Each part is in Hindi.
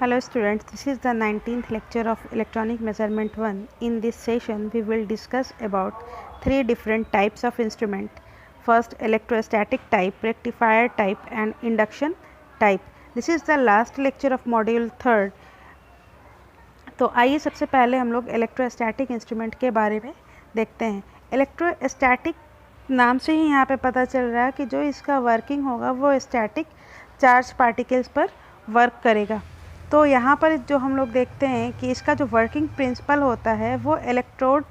Hello students, this is the 19th lecture of Electronic Measurement 1. In this session, we will discuss about three different types of instrument. First, electrostatic type, rectifier type and induction type. This is the last lecture of module 3rd. तो आइए सबसे पहले हम लोग इलेक्ट्रोस्टैटिक इंस्ट्रूमेंट के बारे में देखते हैं। इलेक्ट्रोस्टैटिक नाम से ही यहाँ पे पता चल रहा है कि जो इसका वर्किंग होगा वो स्टैटिक चार्ज पार्टिकल्स पर वर्क करेगा। तो यहाँ पर जो हम लोग देखते हैं कि इसका जो वर्किंग प्रिंसिपल होता है वो इलेक्ट्रोड,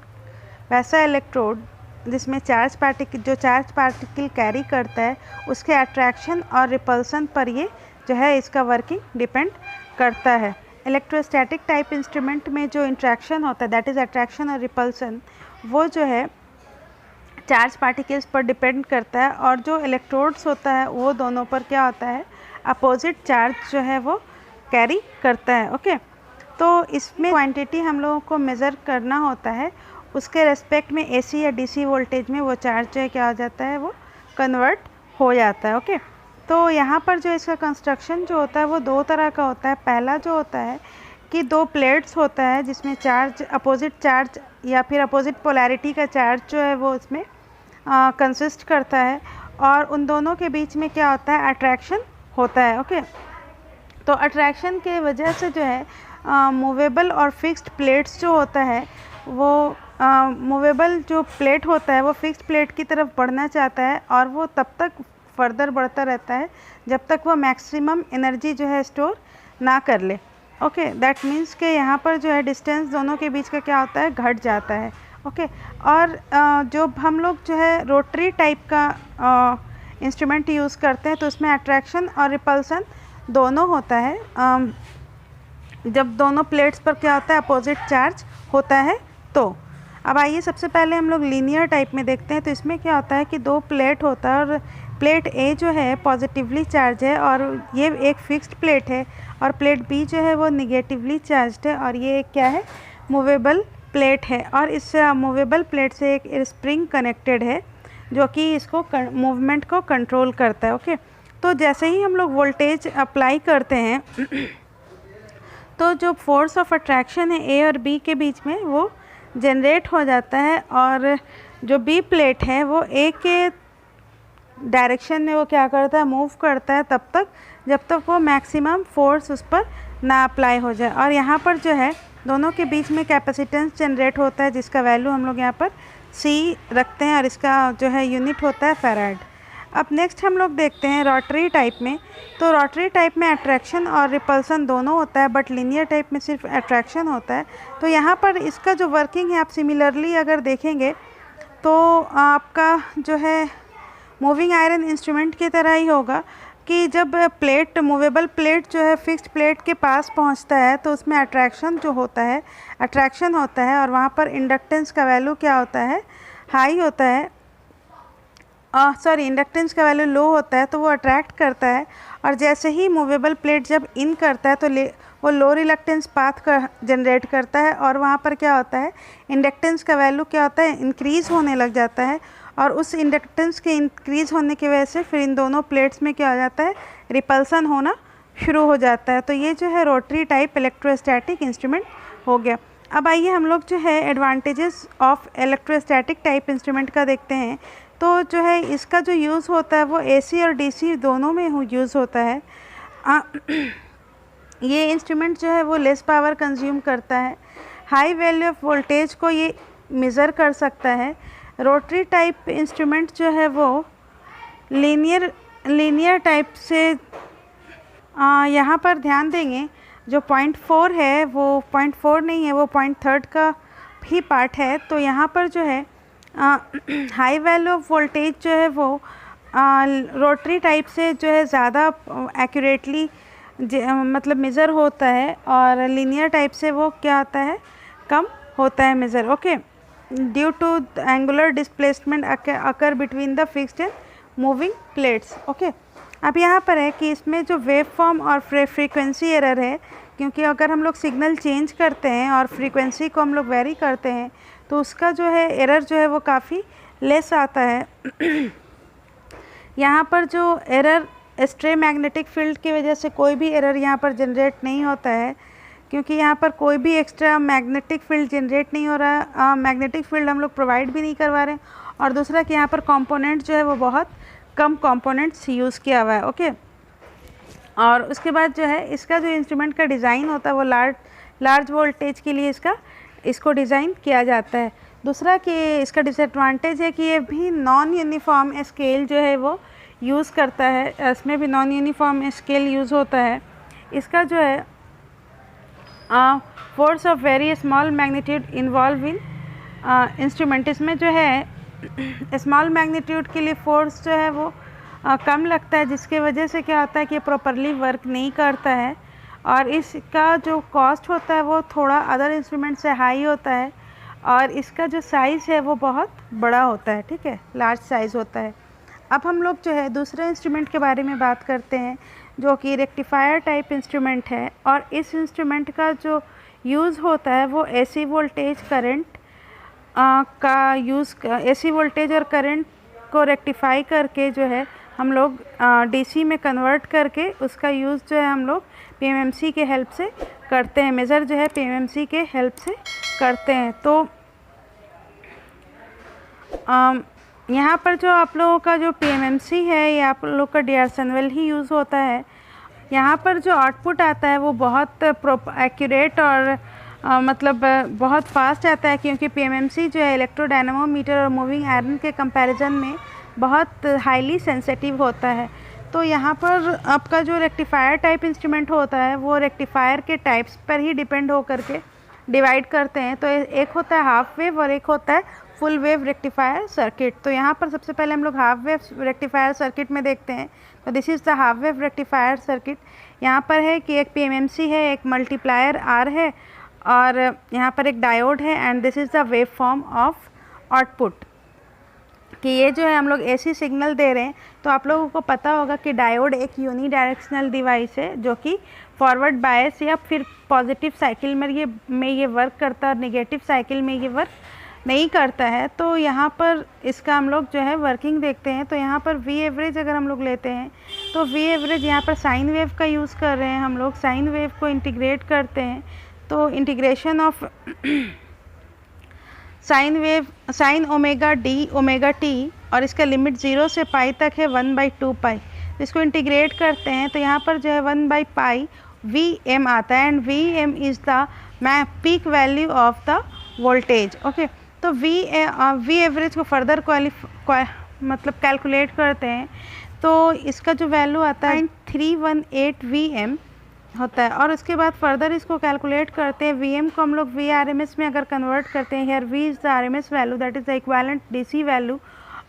वैसा इलेक्ट्रोड जिसमें चार्ज पार्टिकल कैरी करता है उसके अट्रैक्शन और रिपल्सन पर ये जो है इसका वर्किंग डिपेंड करता है। इलेक्ट्रोस्टैटिक टाइप इंस्ट्रूमेंट में जो इंट्रैक्शन होता है दैट इज़ अट्रैक्शन और रिपल्सन, वो जो है चार्ज पार्टिकल्स पर डिपेंड करता है और जो इलेक्ट्रोड्स होता है वो दोनों पर क्या होता है, अपोजिट चार्ज जो है वो कैरी करता है। ओके, तो इसमें क्वांटिटी हम लोगों को मेज़र करना होता है, उसके रेस्पेक्ट में एसी या डीसी वोल्टेज में वो चार्ज जो है क्या हो जाता है, वो कन्वर्ट हो जाता है। ओके, तो यहाँ पर जो इसका कंस्ट्रक्शन जो होता है वो दो तरह का होता है। पहला जो होता है कि दो प्लेट्स होता है जिसमें चार्ज, अपोजिट चार्ज या फिर अपोजिट पोलैरिटी का चार्ज जो है वो इसमें कंसिस्ट करता है और उन दोनों के बीच में क्या होता है, अट्रैक्शन होता है। ओके, तो अट्रैक्शन के वजह से जो है मूवेबल और फिक्स्ड प्लेट्स जो होता है वो मूवेबल जो प्लेट होता है वो फिक्स्ड प्लेट की तरफ बढ़ना चाहता है और वो तब तक फर्दर बढ़ता रहता है जब तक वो मैक्सिमम एनर्जी जो है स्टोर ना कर ले। ओके, दैट मीन्स कि यहाँ पर जो है डिस्टेंस दोनों के बीच का क्या होता है, घट जाता है। ओके, और जो हम लोग जो है रोटरी टाइप का इंस्ट्रूमेंट यूज़ करते हैं तो उसमें अट्रैक्शन और रिपल्सन दोनों होता है। जब दोनों प्लेट्स पर क्या होता है, अपोजिट चार्ज होता है। तो अब आइए सबसे पहले हम लोग लीनियर टाइप में देखते हैं। तो इसमें क्या होता है कि दो प्लेट होता है और प्लेट ए जो है पॉजिटिवली चार्ज है और ये एक फिक्स्ड प्लेट है और प्लेट बी जो है वो निगेटिवली चार्ज है और ये क्या है, मूवेबल प्लेट है और इस मूवेबल प्लेट से एक स्प्रिंग कनेक्टेड है जो कि इसको मूवमेंट को कंट्रोल करता है। ओके, तो जैसे ही हम लोग वोल्टेज अप्लाई करते हैं तो जो फोर्स ऑफ अट्रैक्शन है ए और बी के बीच में वो जनरेट हो जाता है और जो बी प्लेट है वो ए के डायरेक्शन में वो क्या करता है, मूव करता है तब तक जब तक वो मैक्सिमम फोर्स उस पर ना अप्लाई हो जाए। और यहाँ पर जो है दोनों के बीच में कैपेसिटेंस जनरेट होता है जिसका वैल्यू हम लोग यहाँ पर सी रखते हैं और इसका जो है यूनिट होता है फैराड। अब नेक्स्ट हम लोग देखते हैं रोटरी टाइप में। तो रोटरी टाइप में अट्रैक्शन और रिपल्सन दोनों होता है बट लीनियर टाइप में सिर्फ अट्रैक्शन होता है। तो यहाँ पर इसका जो वर्किंग है आप सिमिलरली अगर देखेंगे तो आपका जो है मूविंग आयरन इंस्ट्रूमेंट की तरह ही होगा कि जब प्लेट, मूवेबल प्लेट जो है फिक्स्ड प्लेट के पास पहुँचता है तो उसमें अट्रैक्शन जो होता है, अट्रैक्शन होता है और वहाँ पर इंडक्टेंस का वैल्यू क्या होता है, हाई होता है, इंडक्टेंस का वैल्यू लो होता है तो वो अट्रैक्ट करता है और जैसे ही मूवेबल प्लेट जब इन करता है तो वो लो रिलक्टेंस पाथ का जनरेट करता है और वहाँ पर क्या होता है, इंडक्टेंस का वैल्यू क्या होता है, इंक्रीज़ होने लग जाता है और उस इंडक्टेंस के इंक्रीज़ होने की वजह से फिर इन दोनों प्लेट्स में क्या हो जाता है, रिपल्सन होना शुरू हो जाता है। तो ये जो है रोटरी टाइप इलेक्ट्रोस्टैटिक इंस्ट्रूमेंट हो गया। अब आइए हम लोग जो है advantages of electrostatic type instrument का देखते हैं। तो जो है इसका जो यूज़ होता है वो एसी और डीसी दोनों में यूज़ होता है। ये इंस्ट्रूमेंट जो है वो लेस पावर कंज्यूम करता है, हाई वैल्यू ऑफ वोल्टेज को ये मेज़र कर सकता है। रोटरी टाइप इंस्ट्रूमेंट जो है वो लीनियर टाइप से यहाँ पर ध्यान देंगे जो 0.4 है वो 0.4 नहीं है, वो 0.3 का ही पार्ट है। तो यहाँ पर जो है हाई वैल्यू ऑफ वोल्टेज जो है वो रोटरी टाइप से जो है ज़्यादा एक्यूरेटली मतलब मेज़र होता है और लीनियर टाइप से वो क्या होता है, कम होता है measure. Okay, due to angular displacement occur between the fixed and moving plates. Okay, अब यहाँ पर है कि इसमें जो वेव फॉर्म और फ्रीक्वेंसी एरर है, क्योंकि अगर हम लोग सिग्नल चेंज करते हैं और फ्रीक्वेंसी को हम लोग वेरी करते हैं तो उसका जो है एरर जो है वो काफ़ी लेस आता है। यहाँ पर जो एरर स्ट्रे मैग्नेटिक फील्ड की वजह से कोई भी एरर यहाँ पर जनरेट नहीं होता है, क्योंकि यहाँ पर कोई भी एक्स्ट्रा मैग्नेटिक फील्ड जनरेट नहीं हो रहा, मैग्नेटिक फील्ड हम लोग प्रोवाइड भी नहीं करवा रहे हैं। और दूसरा कि यहाँ पर कंपोनेंट जो है वो बहुत कम कंपोनेंट्स यूज़ किया हुआ है। ओके, और उसके बाद जो है इसका जो इंस्ट्रूमेंट का डिज़ाइन होता है वो लार्ज वोल्टेज के लिए इसको डिज़ाइन किया जाता है। दूसरा कि इसका डिसएडवांटेज है कि ये भी नॉन यूनिफॉर्म स्केल जो है वो यूज़ करता है, इसमें भी नॉन यूनिफॉर्म स्केल यूज़ होता है। इसका जो है force of very small magnitude involve in instrument, इसमें जो है स्मॉल मैग्नीट्यूड के लिए फोर्स जो है वो कम लगता है, जिसके वजह से क्या होता है कि प्रॉपरली वर्क नहीं करता है। और इसका जो कॉस्ट होता है वो थोड़ा अदर इंस्ट्रूमेंट से हाई होता है, और इसका जो साइज़ है वो बहुत बड़ा होता है, ठीक है, लार्ज साइज़ होता है। अब हम लोग जो है दूसरे इंस्ट्रूमेंट के बारे में बात करते हैं, जो कि रेक्टिफायर टाइप इंस्ट्रूमेंट है। और इस इंस्ट्रूमेंट का जो यूज़ होता है वो एसी वोल्टेज करंट का यूज़, एसी वोल्टेज और करंट को रेक्टिफाई करके जो है हम लोग डीसी में कन्वर्ट करके उसका यूज़ जो है हम लोग पीएमएमसी के हेल्प से करते हैं, मेज़र जो है पीएमएमसी के हेल्प से करते हैं। तो यहाँ पर जो आप लोगों का जो पीएमएमसी है ये आप लोग का डीआरसनवेल ही यूज़ होता है। यहाँ पर जो आउटपुट आता है वो बहुत एक्यूरेट और मतलब बहुत फास्ट आता है, क्योंकि पीएमएमसी जो है इलेक्ट्रोडायनामोमीटर और मूविंग आयरन के कंपैरिजन में बहुत हाईली सेंसिटिव होता है। तो यहाँ पर आपका जो रेक्टिफायर टाइप इंस्ट्रूमेंट होता है वो रेक्टिफायर के टाइप्स पर ही डिपेंड हो करके डिवाइड करते हैं। तो एक होता है हाफ वेव और एक होता है फुल वेव रेक्टिफायर सर्किट। तो यहाँ पर सबसे पहले हम लोग हाफ वेव रेक्टिफायर सर्किट में देखते हैं। तो this is the half wave rectifier circuit. यहाँ पर है कि एक पीएमएमसी है, एक मल्टीप्लायर आर है, और यहाँ पर एक डायोड है, and this is the wave form of output. कि ये जो है हम लोग एसी सिग्नल दे रहे हैं। तो आप लोगों को पता होगा कि डायोड एक यूनी डायरेक्शनल डिवाइस है जो कि फॉरवर्ड बायस या फिर पॉजिटिव साइकिल में ये वर्क करता है और नेगेटिव साइकिल में ये वर्क नहीं करता है। तो यहाँ पर इसका हम लोग जो है वर्किंग देखते हैं। तो यहाँ पर वी एवरेज अगर हम लोग लेते हैं तो वी एवरेज यहाँ पर साइन वेव का यूज़ कर रहे हैं हम लोग, साइन वेव को इंटीग्रेट करते हैं। तो integration of sine omega D omega T, और इसका लिमिट 0 से पाई तक है 1/2 पाई। इसको इंटीग्रेट करते हैं तो यहाँ पर जो है 1/पाई वी एम आता है, and V M is the peak value of the voltage. Okay, तो वी एवरेज को फर्दर मतलब कैलकुलेट करते हैं। तो इसका जो वैल्यू आता है 318 वी एम होता है। और उसके बाद फर्दर इसको कैलकुलेट करते हैं। वी एम को हम लोग वी आर एम एस में अगर कन्वर्ट करते हैं, here V is the R M S value, that is the equivalent DC value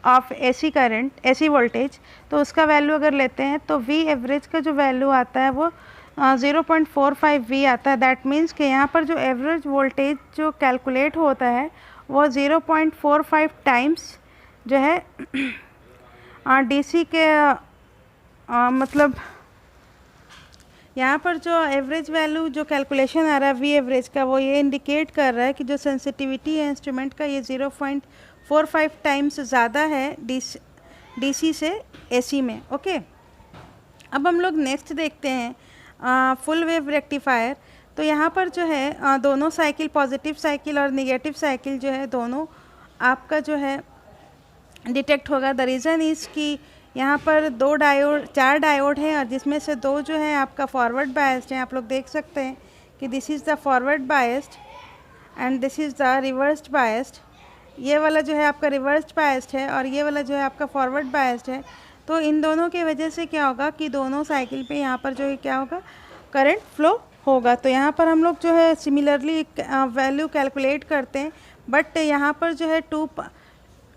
of AC current, AC voltage. तो उसका वैल्यू अगर लेते हैं तो वी एवरेज का जो वैल्यू आता है वो 0.45 वी आता है। दैट मीन्स कि यहाँ पर जो एवरेज वोल्टेज जो कैलकुलेट होता है वो 0.45 टाइम्स जो है डीसी के मतलब यहाँ पर जो एवरेज वैल्यू जो कैलकुलेशन आ रहा है वी एवरेज का, वो ये इंडिकेट कर रहा है कि जो सेंसिटिविटी है इंस्ट्रूमेंट का ये 0.45 टाइम्स ज़्यादा है डीसी से एसी में। ओके, अब हम लोग नेक्स्ट देखते हैं फुल वेव रेक्टिफायर। तो यहाँ पर जो है दोनों साइकिल, पॉजिटिव साइकिल और नेगेटिव साइकिल जो है दोनों आपका जो है डिटेक्ट होगा। द रीज़न इज़ कि यहाँ पर 4 डायोड हैं, और जिसमें से 2 जो है आपका फॉरवर्ड बायस्ड हैं। आप लोग देख सकते हैं कि this is the forward biased and this is the reversed biased. ये वाला जो है आपका रिवर्स्ड बायस्ड है और ये वाला जो है आपका फॉरवर्ड बायस्ड है। तो इन दोनों के वजह से क्या होगा कि दोनों साइकिल पे यहाँ पर जो है क्या होगा, करंट फ्लो होगा। तो यहाँ पर हम लोग जो है सिमिलरली वैल्यू कैलकुलेट करते हैं, बट यहाँ पर जो है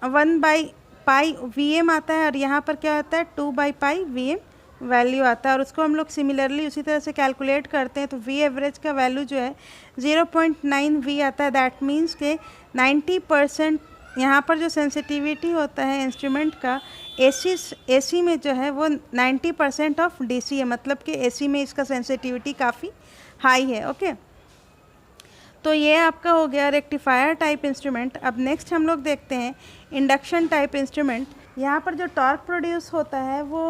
1/पाई वी एम आता है, और यहाँ पर क्या होता है 2/पाई वी एम वैल्यू आता है। और उसको हम लोग सिमिलरली उसी तरह से कैलकुलेट करते हैं। तो वी एवरेज का वैल्यू जो है 0.9 वी आता है। दैट मीन्स के 90% यहाँ पर जो सेंसिटिविटी होता है इंस्ट्रूमेंट का एसी में जो है वो 90% ऑफ डीसी है, मतलब कि एसी में इसका सेंसिटिविटी काफ़ी हाई है। ओके, तो ये आपका हो गया रेक्टिफायर टाइप इंस्ट्रूमेंट। अब नेक्स्ट हम लोग देखते हैं इंडक्शन टाइप इंस्ट्रूमेंट। यहाँ पर जो टॉर्क प्रोड्यूस होता है वो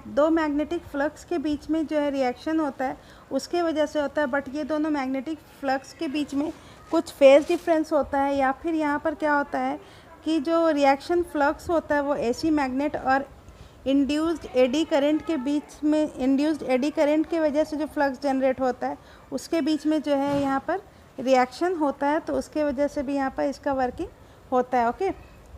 दो मैग्नेटिक फ्लक्स के बीच में जो है रिएक्शन होता है उसके वजह से होता है, बट ये दोनों मैग्नेटिक फ्लक्स के बीच में कुछ फेज डिफरेंस होता है, या फिर यहाँ पर क्या होता है कि जो रिएक्शन फ्लक्स होता है वो एसी मैग्नेट और इंड्यूस्ड एडी करंट के बीच में, इंड्यूस्ड एडी करंट की वजह से जो फ्लक्स जनरेट होता है उसके बीच में जो है यहाँ पर रिएक्शन होता है, तो उसके वजह से भी यहाँ पर इसका वर्किंग होता है। ओके,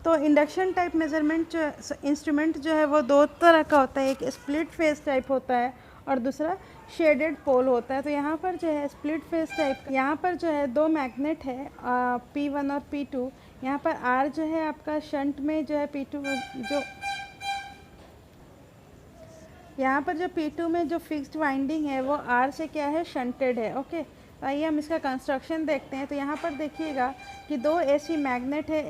तो इंडक्शन टाइप मेजरमेंट जो इंस्ट्रूमेंट जो है वो दो तरह का होता है, एक स्प्लिट फेस टाइप होता है और दूसरा शेडेड पोल होता है। तो यहाँ पर जो है स्प्लिट फेस टाइप, यहाँ पर जो है दो मैग्नेट है P1 और P2। यहाँ पर R जो है आपका शंट में जो है P2 जो यहाँ पर जो P2 में जो फिक्स्ड वाइंडिंग है वो R से क्या है, शंटेड है। ओके, तो आइए हम इसका कंस्ट्रक्शन देखते हैं। तो यहाँ पर देखिएगा कि दो एसी मैग्नेट है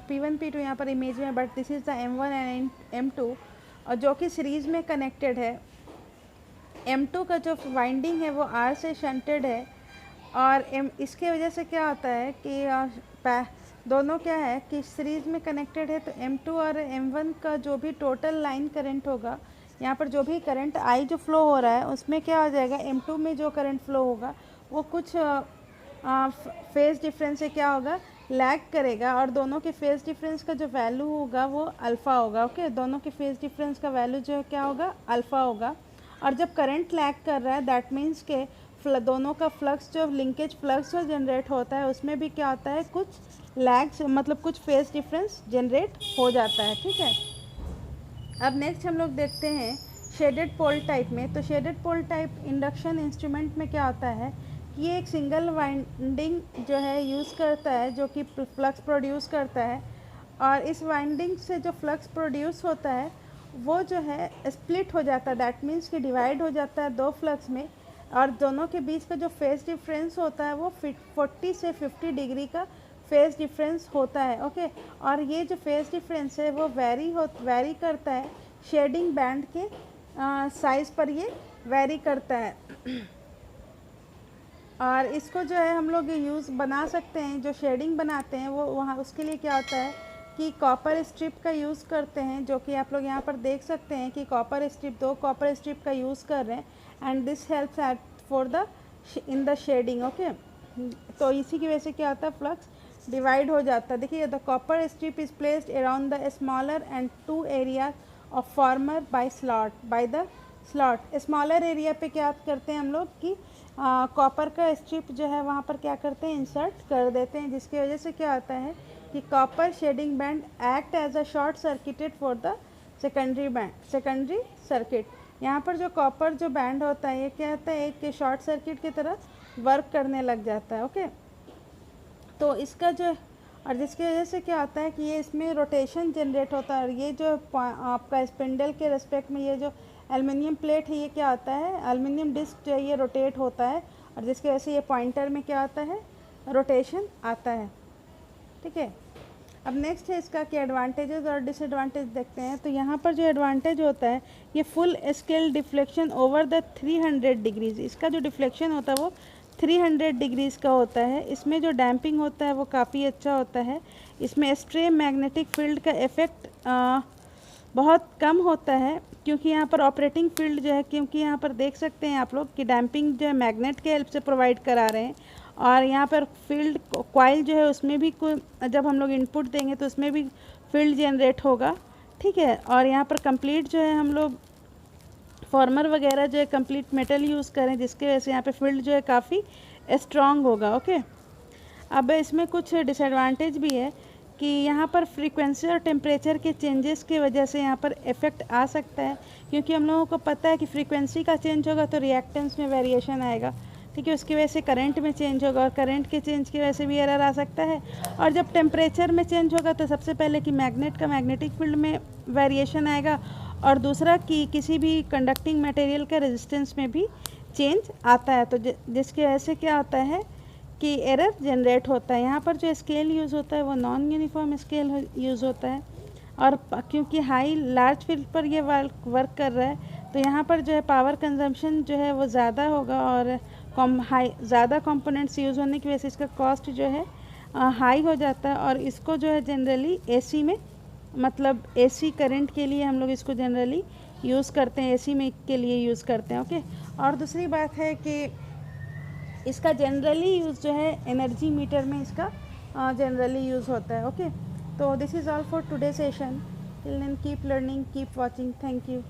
P1 P2 यहाँ पर इमेज में, but this is the M1 and M2 और जो कि सीरीज़ में कनेक्टेड है। M2 का जो वाइंडिंग है वो R से शंटेड है और इसके वजह से क्या होता है कि दोनों क्या है कि सीरीज़ में कनेक्टेड है, तो M2 और M1 का जो भी टोटल लाइन करंट होगा, यहाँ पर जो भी करंट I जो फ्लो हो रहा है उसमें क्या हो जाएगा, M2 में जो करंट फ्लो होगा वो कुछ फेज़ डिफरेंस से क्या होगा, लैग करेगा और दोनों के फेज़ डिफरेंस का जो वैल्यू होगा वो अल्फ़ा होगा। ओके, दोनों के फेज़ डिफरेंस का वैल्यू जो है क्या होगा, अल्फ़ा होगा। और जब करंट लैग कर रहा है दैट मीन्स के दोनों का फ्लक्स जो लिंकेज फ्लक्स जो जनरेट होता है उसमें भी क्या होता है, कुछ लैग्स मतलब कुछ फेज़ डिफरेंस जनरेट हो जाता है। ठीक है, अब नेक्स्ट हम लोग देखते हैं शेडेड पोल टाइप में। तो shaded pole type induction instrument में क्या होता है कि ये एक सिंगल वाइंडिंग जो है यूज़ करता है जो कि फ्लक्स प्रोड्यूस करता है, और इस वाइंडिंग से जो फ्लक्स प्रोड्यूस होता है वो जो है स्प्लिट हो जाता है, दैट मीन्स कि डिवाइड हो जाता है दो फ्लक्स में, और दोनों के बीच का जो फेज़ डिफरेंस होता है वो 40 से 50 डिग्री का फेज़ डिफरेंस होता है। ओके, और ये जो फेज़ डिफरेंस है वो वेरी करता है शेडिंग बैंड के साइज़ पर, ये वेरी करता है। और इसको जो है हम लोग यूज़ बना सकते हैं, जो शेडिंग बनाते हैं वो वहाँ उसके लिए क्या होता है कि कॉपर स्ट्रिप का यूज़ करते हैं, जो कि आप लोग यहाँ पर देख सकते हैं कि कॉपर स्ट्रिप, दो कॉपर स्ट्रिप का यूज़ कर रहे हैं, and this helps at for the in the shading. Okay, तो इसी की वजह से क्या होता है, फ्लक्स डिवाइड हो जाता है। देखिए, the copper strip is placed around the smaller end to area of former by the slot. Smaller area पे क्या करते हैं हम लोग कि कॉपर का स्ट्रिप जो है वहाँ पर क्या करते हैं, इंसर्ट कर देते हैं, जिसकी वजह से क्या होता है कि copper shading band act as a short circuited for the secondary circuit. यहाँ पर जो कॉपर जो बैंड होता है ये क्या होता है, एक शॉर्ट सर्किट की तरह वर्क करने लग जाता है। ओके, तो इसका जो, और जिसकी वजह से क्या होता है कि ये इसमें रोटेशन जनरेट होता है, और ये जो आपका स्पिंडल के रेस्पेक्ट में ये जो एल्युमिनियम प्लेट है ये क्या होता है, एल्युमिनियम डिस्क जो है ये रोटेट होता है, और जिसकी वजह से ये पॉइंटर में क्या आता है, रोटेशन आता है। ठीक है, अब नेक्स्ट है इसका कि एडवांटेजेस और डिसएडवांटेज देखते हैं। तो यहाँ पर जो एडवांटेज होता है ये full scale deflection over the 300 degrees, इसका जो डिफ्लेक्शन होता है वो 300 डिग्रीज़ का होता है। इसमें जो डैम्पिंग होता है वो काफ़ी अच्छा होता है। इसमें एक्सट्रीम मैग्नेटिक फील्ड का इफ़ेक्ट बहुत कम होता है, क्योंकि यहाँ पर ऑपरेटिंग फील्ड जो है, क्योंकि यहाँ पर देख सकते हैं आप लोग कि डैम्पिंग जो है मैग्नेट के हेल्प से प्रोवाइड करा रहे हैं, और यहाँ पर फील्ड कॉइल जो है उसमें भी जब हम लोग इनपुट देंगे तो उसमें भी फील्ड जनरेट होगा। ठीक है, और यहाँ पर कंप्लीट जो है हम लोग फॉर्मर वगैरह जो है कंप्लीट मेटल यूज़ करें, जिसके वजह से यहाँ पे फील्ड जो है काफ़ी स्ट्रॉन्ग होगा। ओके, अब इसमें कुछ डिसएडवांटेज भी है कि यहाँ पर फ्रीक्वेंसी और टेम्परेचर के चेंजेस की वजह से यहाँ पर इफ़ेक्ट आ सकता है, क्योंकि हम लोगों को पता है कि फ्रीक्वेंसी का चेंज होगा तो रिएक्टेंस में वेरिएशन आएगा। ठीक है, उसकी वजह से करंट में चेंज होगा, और करंट के चेंज की वजह से भी एरर आ सकता है। और जब टेम्परेचर में चेंज होगा तो सबसे पहले कि मैग्नेट का मैग्नेटिक फील्ड में वेरिएशन आएगा, और दूसरा कि किसी भी कंडक्टिंग मटेरियल का रेजिस्टेंस में भी चेंज आता है, तो जिसकी वजह से क्या होता है कि एरर जनरेट होता है। यहाँ पर जो स्केल यूज़ होता है वो नॉन यूनिफॉर्म स्केल यूज़ होता है, और क्योंकि हाई लार्ज फील्ड पर ये वर्क कर रहा है तो यहाँ पर जो है पावर कंजम्पशन जो है वो ज़्यादा होगा, और ज़्यादा कंपोनेंट्स यूज़ होने की वजह से इसका कॉस्ट जो है हाई हो जाता है, और इसको जो है जनरली एसी में मतलब एसी करंट के लिए हम लोग इसको जनरली यूज़ करते हैं, एसी में के लिए यूज़ करते हैं। ओके, और दूसरी बात है कि इसका जनरली यूज़ जो है एनर्जी मीटर में इसका जनरली यूज़ होता है। ओके, तो this is all for today session. Till then keep learning, keep watching. Thank you.